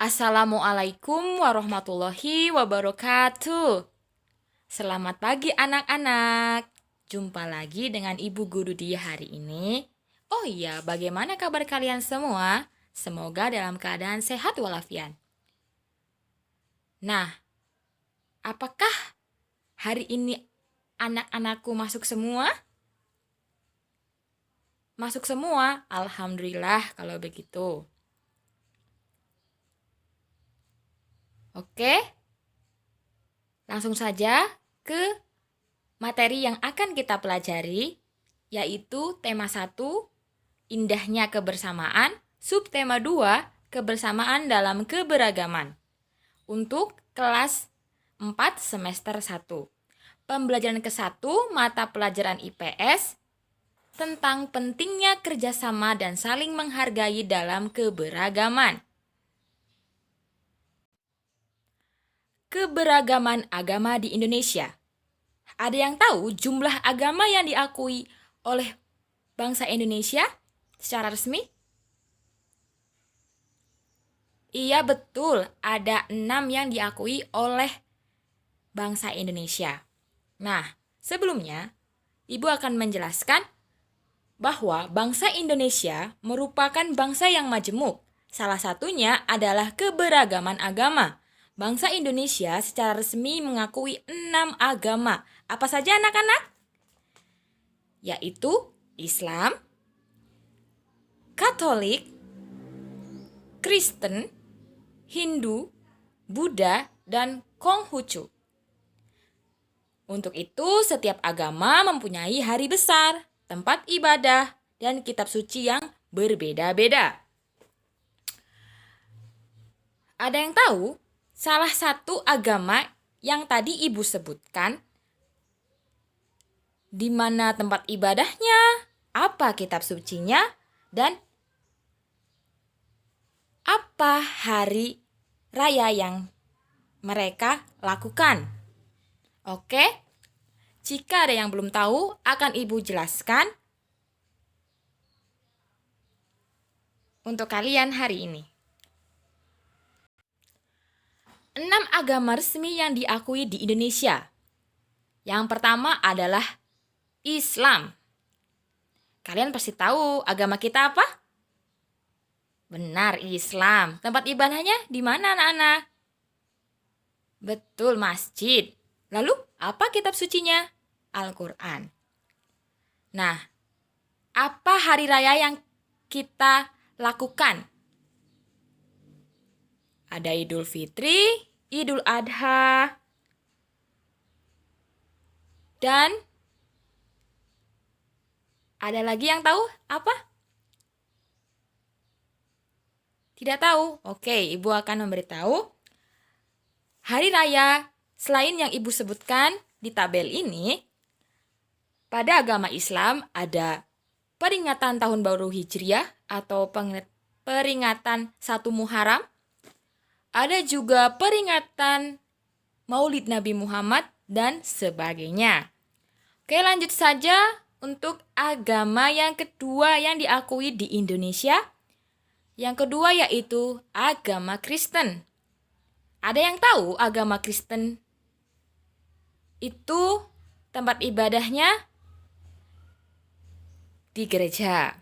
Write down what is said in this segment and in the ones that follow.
Assalamualaikum warahmatullahi wabarakatuh. Selamat pagi anak-anak. Jumpa lagi dengan Ibu Guru Dia hari ini. Oh iya, bagaimana kabar kalian semua? Semoga dalam keadaan sehat walafiat. Nah, apakah hari ini anak-anakku masuk semua? Masuk semua? Alhamdulillah kalau begitu. Oke, langsung saja ke materi yang akan kita pelajari, yaitu tema 1, indahnya kebersamaan, subtema 2, kebersamaan dalam keberagaman. Untuk kelas 4 semester 1. Pembelajaran ke-1, mata pelajaran IPS, tentang pentingnya kerjasama dan saling menghargai dalam keberagaman. Keberagaman agama di Indonesia. Ada yang tahu jumlah agama yang diakui oleh bangsa Indonesia secara resmi? Iya betul, ada 6 yang diakui oleh bangsa Indonesia. Nah, sebelumnya Ibu akan menjelaskan bahwa bangsa Indonesia merupakan bangsa yang majemuk. Salah satunya adalah keberagaman agama. Bangsa Indonesia secara resmi mengakui 6 agama. Apa saja anak-anak? Yaitu Islam, Katolik, Kristen, Hindu, Buddha, dan Konghucu. Untuk itu, setiap agama mempunyai hari besar, tempat ibadah, dan kitab suci yang berbeda-beda. Ada yang tahu? Salah satu agama yang tadi Ibu sebutkan, di mana tempat ibadahnya, apa kitab sucinya, dan apa hari raya yang mereka lakukan. Oke, jika ada yang belum tahu, akan Ibu jelaskan untuk kalian hari ini. 6 agama resmi yang diakui di Indonesia. Yang pertama adalah Islam. Kalian pasti tahu agama kita apa? Benar, Islam. Tempat ibadahnya di mana anak-anak? Betul, masjid. Lalu, apa kitab sucinya? Al-Quran. Nah, apa hari raya yang kita lakukan? Ada Idul Fitri, Idul Adha, dan ada lagi yang tahu apa? Tidak tahu? Oke, Ibu akan memberitahu. Hari raya selain yang Ibu sebutkan di tabel ini, pada agama Islam ada peringatan Tahun Baru Hijriah atau peringatan 1 Muharram. Ada juga peringatan Maulid Nabi Muhammad dan sebagainya. Oke, lanjut saja untuk agama yang kedua yang diakui di Indonesia. Yang kedua yaitu agama Kristen. Ada yang tahu agama Kristen itu tempat ibadahnya di gereja.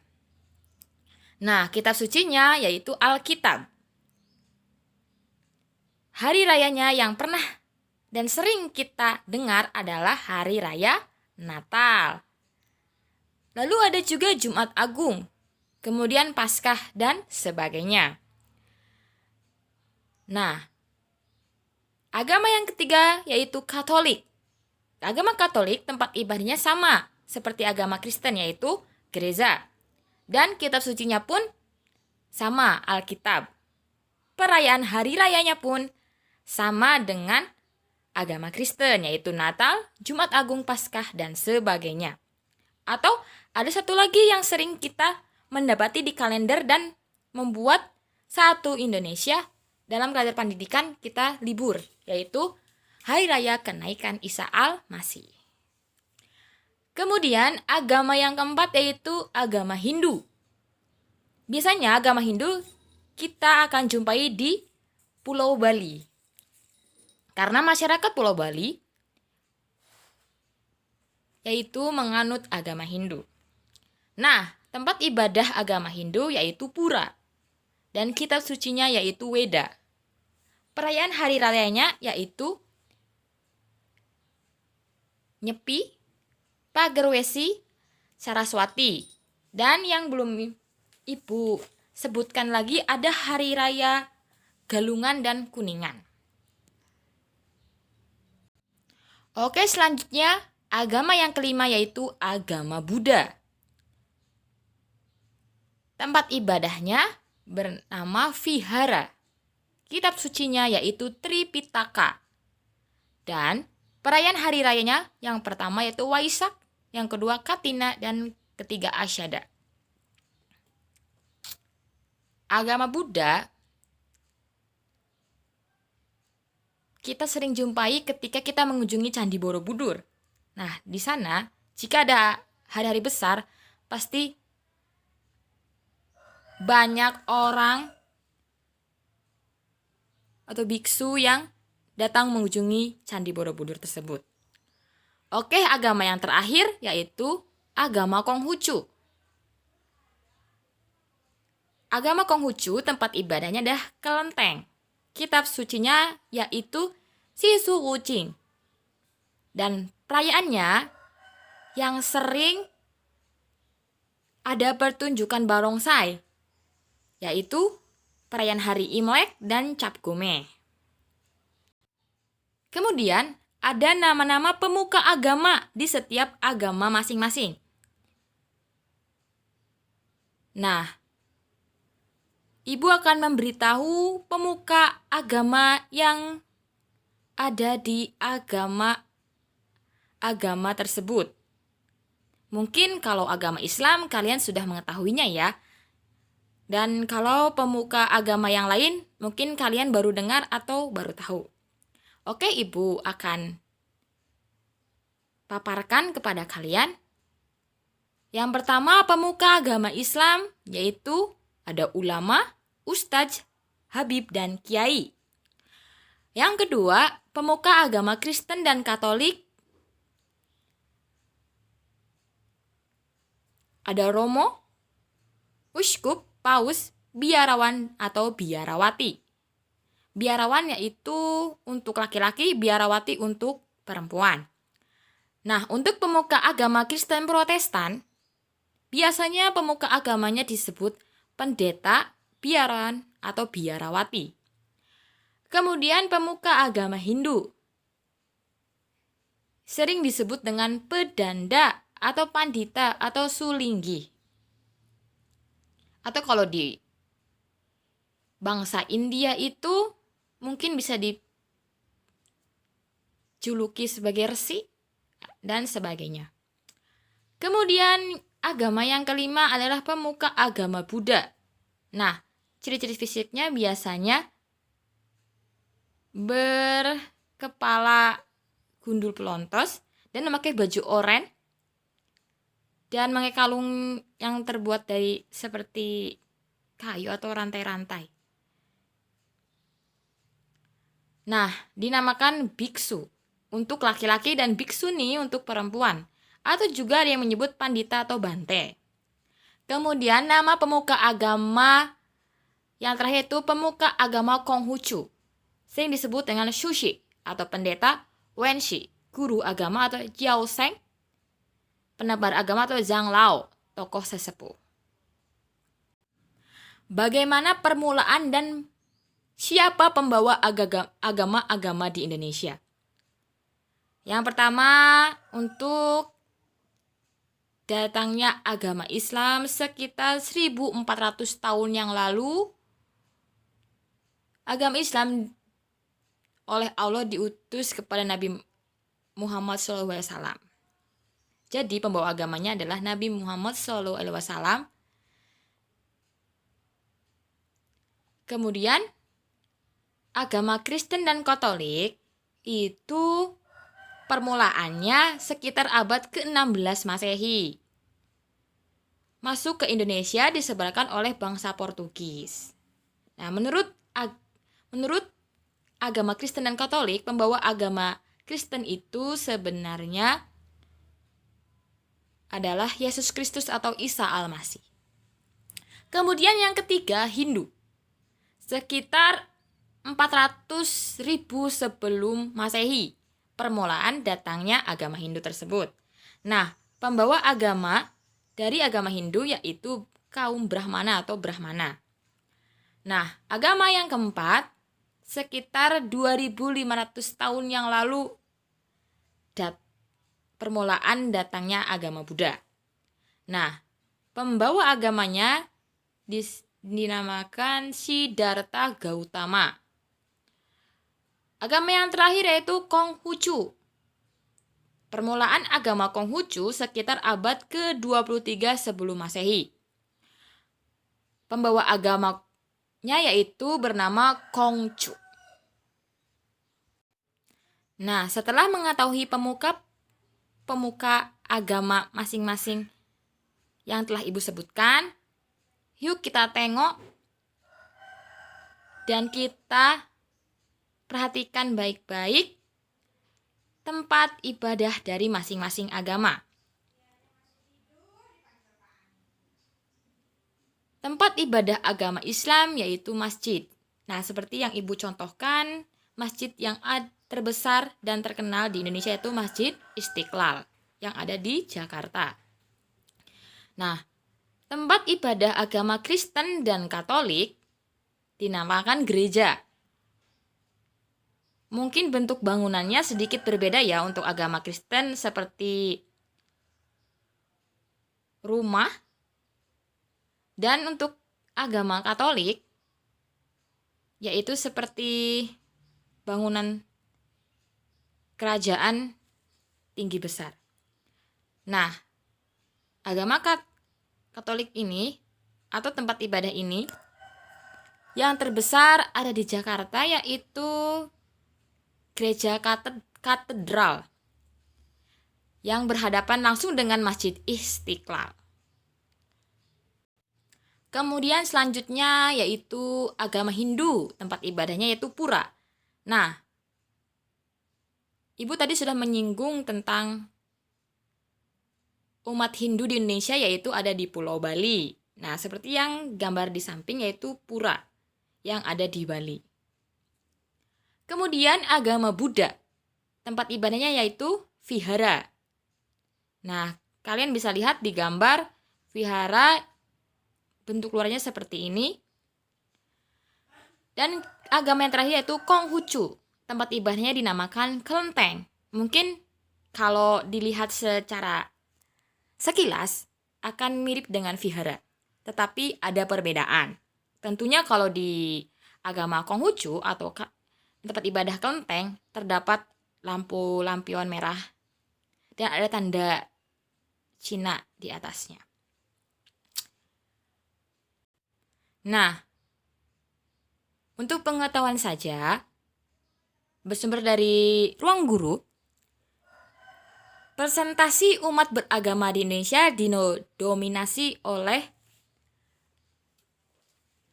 Nah, kitab sucinya yaitu Alkitab. Hari rayanya yang pernah dan sering kita dengar adalah Hari Raya Natal. Lalu ada juga Jumat Agung, kemudian Paskah dan sebagainya. Nah, agama yang ketiga yaitu Katolik. Agama Katolik tempat ibadahnya sama seperti agama Kristen yaitu gereja. Dan kitab sucinya pun sama, Alkitab. Perayaan hari rayanya pun sama dengan agama Kristen yaitu Natal, Jumat Agung, Paskah, dan sebagainya. Atau ada satu lagi yang sering kita mendapati di kalender dan membuat satu Indonesia dalam kalender pendidikan kita libur, yaitu Hari Raya Kenaikan Isa Al-Masih. Kemudian agama yang keempat yaitu agama Hindu. Biasanya agama Hindu kita akan jumpai di Pulau Bali. Karena masyarakat Pulau Bali yaitu menganut agama Hindu. Nah, tempat ibadah agama Hindu yaitu pura. Dan kitab sucinya yaitu Weda. Perayaan hari rayanya yaitu Nyepi, Pagerwesi, Saraswati. Dan yang belum Ibu sebutkan lagi ada hari raya Galungan dan Kuningan. Oke, selanjutnya agama yang kelima yaitu agama Buddha. Tempat ibadahnya bernama Vihara. Kitab sucinya yaitu Tripitaka. Dan perayaan hari rayanya yang pertama yaitu Waisak, yang kedua Katina, dan ketiga Asyada. Agama Buddha kita sering jumpai ketika kita mengunjungi Candi Borobudur. Nah, di sana jika ada hari-hari besar, pasti banyak orang atau biksu yang datang mengunjungi Candi Borobudur tersebut. Oke, agama yang terakhir yaitu agama Konghucu. Agama Konghucu tempat ibadahnya adalah kelenteng. Kitab sucinya yaitu Sisu Wuqing. Dan perayaannya yang sering ada pertunjukan barongsai, yaitu perayaan hari Imlek dan Cap Gome. Kemudian ada nama-nama pemuka agama di setiap agama masing-masing. Nah, Ibu akan memberitahu pemuka agama yang ada di agama tersebut. Mungkin kalau agama Islam kalian sudah mengetahuinya ya. Dan kalau pemuka agama yang lain mungkin kalian baru dengar atau baru tahu. Oke, Ibu akan paparkan kepada kalian. Yang pertama pemuka agama Islam yaitu ada ulama, ustadz, habib, dan kiai. Yang kedua, pemuka agama Kristen dan Katolik. Ada romo, uskup, paus, biarawan atau biarawati. Biarawan yaitu untuk laki-laki, biarawati untuk perempuan. Nah, untuk pemuka agama Kristen Protestan, biasanya pemuka agamanya disebut pendeta, biarawan, atau biarawati. Kemudian pemuka agama Hindu sering disebut dengan pedanda atau pandita atau sulinggi. Atau kalau di bangsa India itu mungkin bisa dijuluki sebagai resi dan sebagainya. Kemudian agama yang kelima adalah pemuka agama Buddha. Nah, ciri-ciri fisiknya biasanya berkepala gundul pelontos dan memakai baju oranye dan memakai kalung yang terbuat dari seperti kayu atau rantai-rantai. Nah, dinamakan biksu untuk laki-laki dan biksuni untuk perempuan. Atau juga ada yang menyebut pandita atau bante. Kemudian nama pemuka agama yang terakhir itu pemuka agama Konghucu. Sering disebut dengan Shushi atau pendeta, Wenshi, guru agama atau Jiao Sheng, penebar agama atau Zhang Lao, tokoh sesepuh. Bagaimana permulaan dan siapa pembawa agama-agama di Indonesia? Yang pertama, untuk datangnya agama Islam sekitar 1400 tahun yang lalu, agama Islam oleh Allah diutus kepada Nabi Muhammad SAW. Jadi pembawa agamanya adalah Nabi Muhammad SAW. Kemudian agama Kristen dan Katolik itu permulaannya sekitar abad ke-16 Masehi. Masuk ke Indonesia disebarkan oleh bangsa Portugis. Nah, menurut Menurut agama Kristen dan Katolik, pembawa agama Kristen itu sebenarnya adalah Yesus Kristus atau Isa Al-Masih. Kemudian yang ketiga, Hindu. Sekitar 400.000 sebelum Masehi, permulaan datangnya agama Hindu tersebut. Nah, pembawa agama dari agama Hindu yaitu kaum Brahmana atau Brahmana. Nah, agama yang keempat, sekitar 2.500 tahun yang lalu permulaan datangnya agama Buddha. Nah, pembawa agamanya dinamakan Siddhartha Gautama. Agama yang terakhir yaitu Konghucu. Permulaan agama Konghucu sekitar abad ke-23 sebelum Masehi. Pembawa agamanya yaitu bernama Kongcu. Nah, setelah mengetahui pemuka agama masing-masing yang telah Ibu sebutkan, yuk kita tengok dan kita perhatikan baik-baik tempat ibadah dari masing-masing agama. Tempat ibadah agama Islam yaitu masjid. Nah, seperti yang Ibu contohkan, masjid yang terbesar dan terkenal di Indonesia itu Masjid Istiqlal yang ada di Jakarta. Nah, tempat ibadah agama Kristen dan Katolik dinamakan gereja. Mungkin bentuk bangunannya sedikit berbeda ya untuk agama Kristen seperti rumah, dan untuk agama Katolik yaitu seperti bangunan kerajaan tinggi besar. Nah, agama Katolik ini atau tempat ibadah ini yang terbesar ada di Jakarta yaitu Gereja Katedral yang berhadapan langsung dengan Masjid Istiqlal. Kemudian selanjutnya yaitu agama Hindu, tempat ibadahnya yaitu pura. Nah, Ibu tadi sudah menyinggung tentang umat Hindu di Indonesia yaitu ada di Pulau Bali. Nah, seperti yang gambar di samping yaitu pura yang ada di Bali. Kemudian agama Buddha, tempat ibadahnya yaitu vihara. Nah, kalian bisa lihat di gambar vihara bentuk luarnya seperti ini. Dan agama yang terakhir yaitu Konghucu. Tempat ibadahnya dinamakan kelenteng. Mungkin kalau dilihat secara sekilas akan mirip dengan vihara. Tetapi ada perbedaan. Tentunya kalau di agama Konghucu atau tempat ibadah kelenteng terdapat lampu-lampion merah dan ada tanda Cina di atasnya. Nah, untuk pengetahuan saja, bersumber dari Ruang Guru, persentase umat beragama di Indonesia didominasi oleh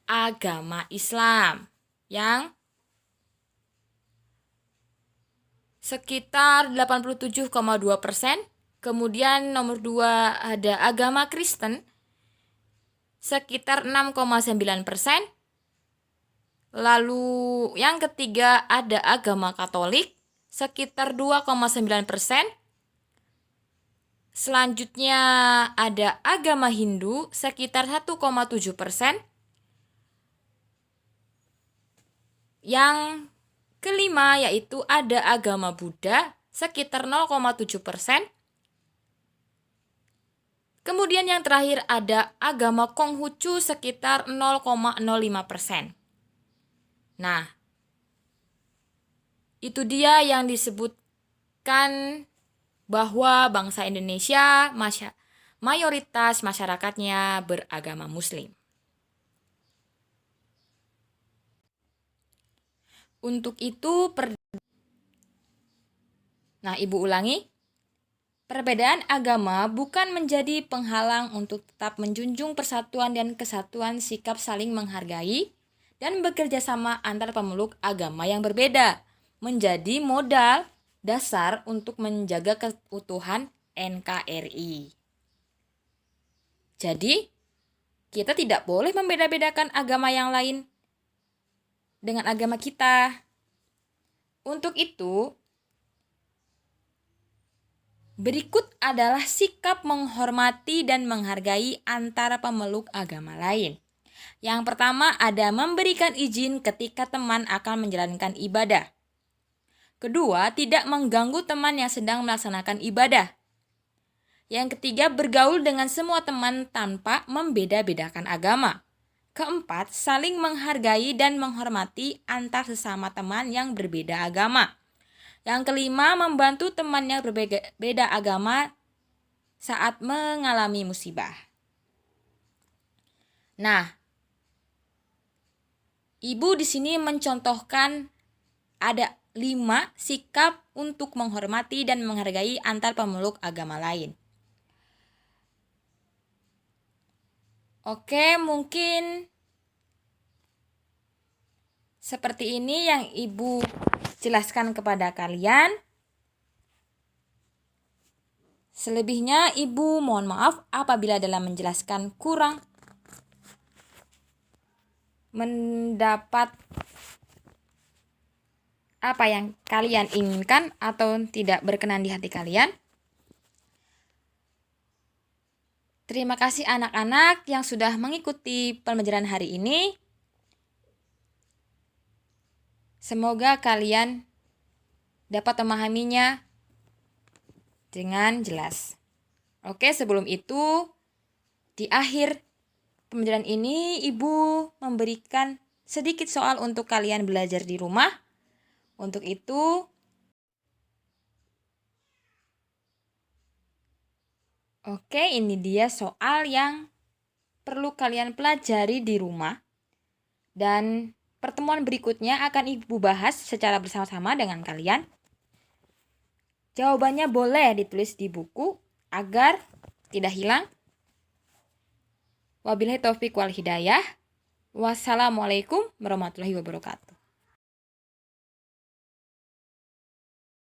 agama Islam yang sekitar 87,2%. Kemudian nomor 2 ada agama Kristen sekitar 6,9%. Lalu yang ketiga ada agama Katolik sekitar 2,9%. Selanjutnya ada agama Hindu sekitar 1,7%. Yang kelima yaitu ada agama Buddha sekitar 0,7%. Kemudian yang terakhir ada agama Konghucu sekitar 0,05%. Nah, itu dia yang disebutkan bahwa bangsa Indonesia mayoritas masyarakatnya beragama Muslim. Untuk itu, Ibu ulangi. Perbedaan agama bukan menjadi penghalang untuk tetap menjunjung persatuan dan kesatuan sikap saling menghargai dan bekerja sama antar pemeluk agama yang berbeda menjadi modal dasar untuk menjaga keutuhan NKRI. Jadi, kita tidak boleh membeda-bedakan agama yang lain dengan agama kita. Untuk itu, berikut adalah sikap menghormati dan menghargai antara pemeluk agama lain. Yang pertama ada memberikan izin ketika teman akan menjalankan ibadah. Kedua, tidak mengganggu teman yang sedang melaksanakan ibadah. Yang ketiga, bergaul dengan semua teman tanpa membeda-bedakan agama. Keempat, saling menghargai dan menghormati antar sesama teman yang berbeda agama. Yang kelima, membantu teman yang berbeda agama saat mengalami musibah. Nah, Ibu di sini mencontohkan ada 5 sikap untuk menghormati dan menghargai antar pemeluk agama lain. Oke, mungkin seperti ini yang Ibu jelaskan kepada kalian. Selebihnya Ibu mohon maaf apabila dalam menjelaskan kurang mendapat apa yang kalian inginkan atau tidak berkenan di hati kalian. Terima kasih anak-anak yang sudah mengikuti pembelajaran hari ini. Semoga kalian dapat memahaminya dengan jelas. Oke, sebelum itu, di akhir pembelajaran ini Ibu memberikan sedikit soal untuk kalian belajar di rumah. Untuk itu, oke, ini dia soal yang perlu kalian pelajari di rumah. Dan pertemuan berikutnya akan Ibu bahas secara bersama-sama dengan kalian. Jawabannya boleh ditulis di buku agar tidak hilang. Wabillahi taufiq wal hidayah. Wassalamualaikum warahmatullahi wabarakatuh.